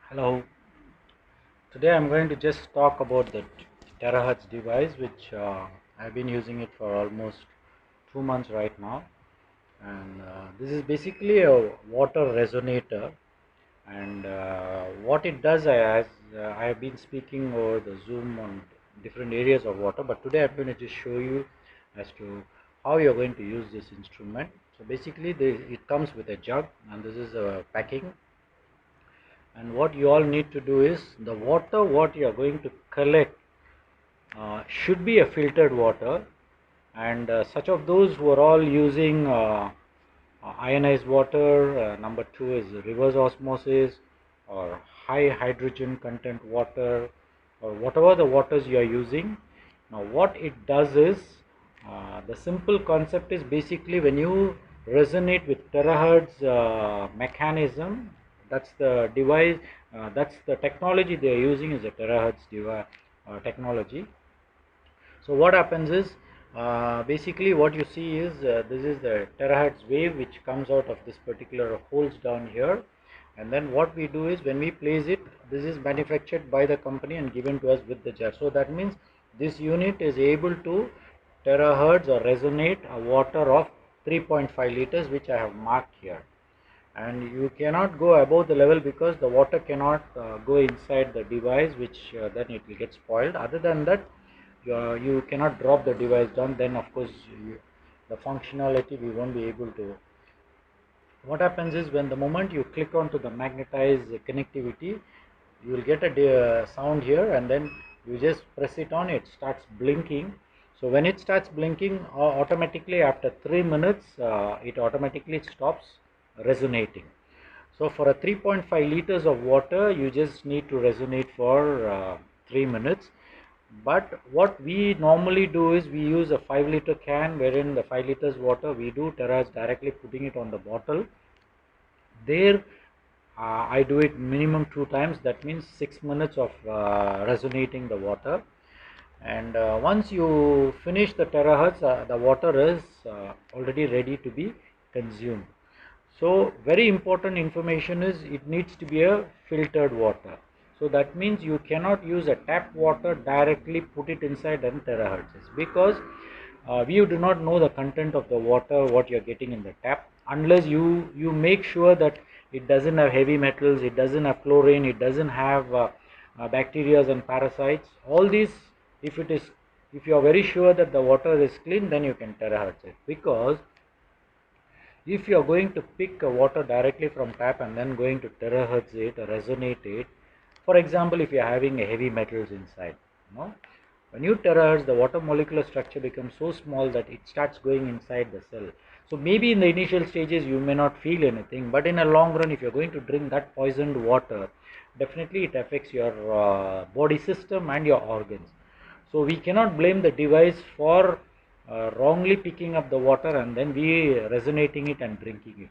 Hello. Today I'm going to just talk about the terahertz device, which I've been using it for almost 2 months right now. And this is basically a water resonator. And what it does, as I have been speaking over the Zoom on different areas of water, but today I'm going to just show you as to how you're going to use this instrument. So basically, it comes with a jug, and this is a packing, and what you all need to do is the water what you are going to collect should be a filtered water, and such of those who are all using ionized water, number two is reverse osmosis or high hydrogen content water, or whatever the waters you are using. Now what it does is, the simple concept is basically when you resonate with terahertz mechanism, that's the device, that's the technology they are using, is a terahertz device technology. So what happens is, basically what you see is, this is the terahertz wave which comes out of this particular holes down here, and then what we do is when we place it, this is manufactured by the company and given to us with the jar. So that means this unit is able to terahertz or resonate a water of 3.5 liters, which I have marked here. And you cannot go above the level because the water cannot go inside the device, which then it will get spoiled. Other than that, you cannot drop the device down, then of course the functionality we won't be able to. What happens is, when the moment you click onto the magnetized connectivity, you will get a sound here, and then you just press it on, it starts blinking. So when it starts blinking, automatically after 3 minutes it automatically stops resonating. So for a 3.5 liters of water, you just need to resonate for 3 minutes. But what we normally do is we use a 5-liter can, wherein the 5 liters water we do terahertz directly putting it on the bottle. There I do it minimum 2 times, that means 6 minutes of resonating the water. And once you finish the terahertz, the water is already ready to be consumed. So very important information is, it needs to be a filtered water. So that means you cannot use a tap water directly put it inside and terahertz, because we do not know the content of the water what you are getting in the tap, unless you make sure that it doesn't have heavy metals, it doesn't have chlorine, it doesn't have bacteria and parasites. All these, if you are very sure that the water is clean, then you can terahertz it. Because if you are going to pick water directly from tap and then going to terahertz it or resonate it, for example, if you are having a heavy metals inside, when you terahertz, the water molecular structure becomes so small that it starts going inside the cell. So maybe in the initial stages you may not feel anything, but in a long run, if you are going to drink that poisoned water, definitely it affects your body system and your organs. So we cannot blame the device for wrongly picking up the water and then we resonating it and drinking it.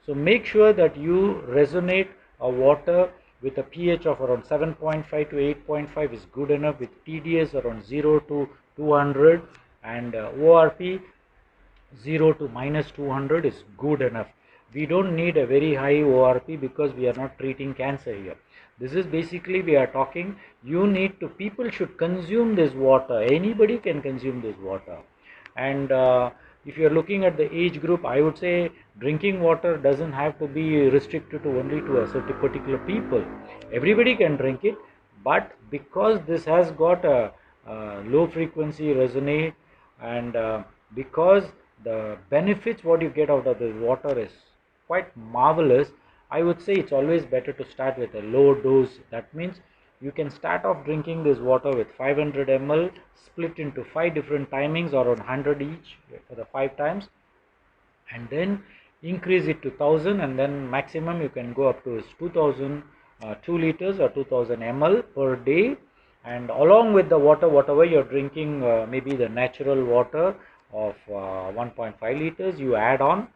So make sure that you resonate a water with a pH of around 7.5 to 8.5 is good enough, with TDS around 0 to 200, and ORP 0 to minus 200 is good enough. We don't need a very high ORP because we are not treating cancer here. This is basically, we are talking, you need to, people should consume this water. Anybody can consume this water. And if you are looking at the age group, I would say drinking water doesn't have to be restricted to only to a certain particular people. Everybody can drink it, but because this has got a low frequency resonate, and because the benefits what you get out of the water is quite marvelous, I would say it's always better to start with a low dose. That means you can start off drinking this water with 500 ml, split into 5 different timings or on 100 each for the 5 times, and then increase it to 1000, and then maximum you can go up to 2000, 2 liters or 2000 ml per day. And along with the water, whatever you're drinking, maybe the natural water of 1.5 liters you add on,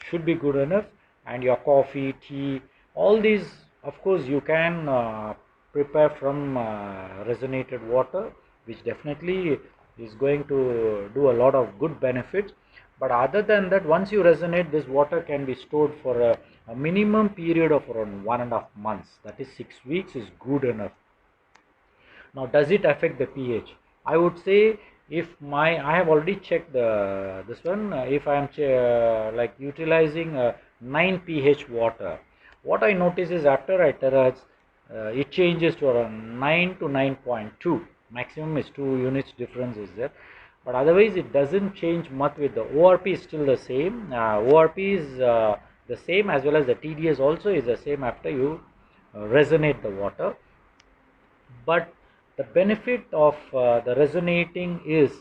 should be good enough. And your coffee, tea, all these, of course, you can prepare from resonated water, which definitely is going to do a lot of good benefits. But other than that, once you resonate, this water can be stored for a minimum period of around 1.5 months. That is 6 weeks is good enough. Now, does it affect the pH? I would say, if I have already checked this one. If I am like utilizing 9 pH water, what I notice is after I terahertz, it changes to around 9 to 9.2. Maximum is 2 units difference is there, but otherwise it doesn't change much. With the ORP is still the same. ORP is the same, as well as the TDS also is the same after you resonate the water. But the benefit of the resonating is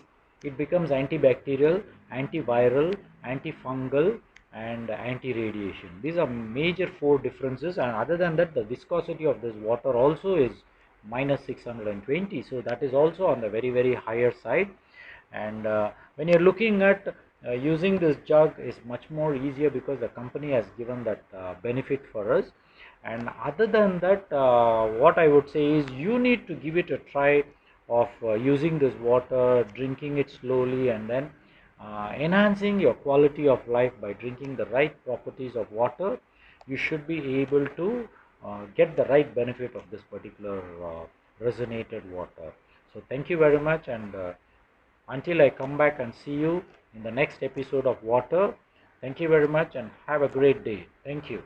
it becomes antibacterial, antiviral, antifungal, and anti-radiation. These are major 4 differences, and other than that, the viscosity of this water also is minus 620. So that is also on the very, very higher side. And when you're looking at using this jug is much more easier, because the company has given that benefit for us. And other than that, what I would say is you need to give it a try of using this water, drinking it slowly, and then enhancing your quality of life by drinking the right properties of water. You should be able to get the right benefit of this particular resonated water. So thank you very much, and until I come back and see you in the next episode of Water, thank you very much and have a great day. Thank you.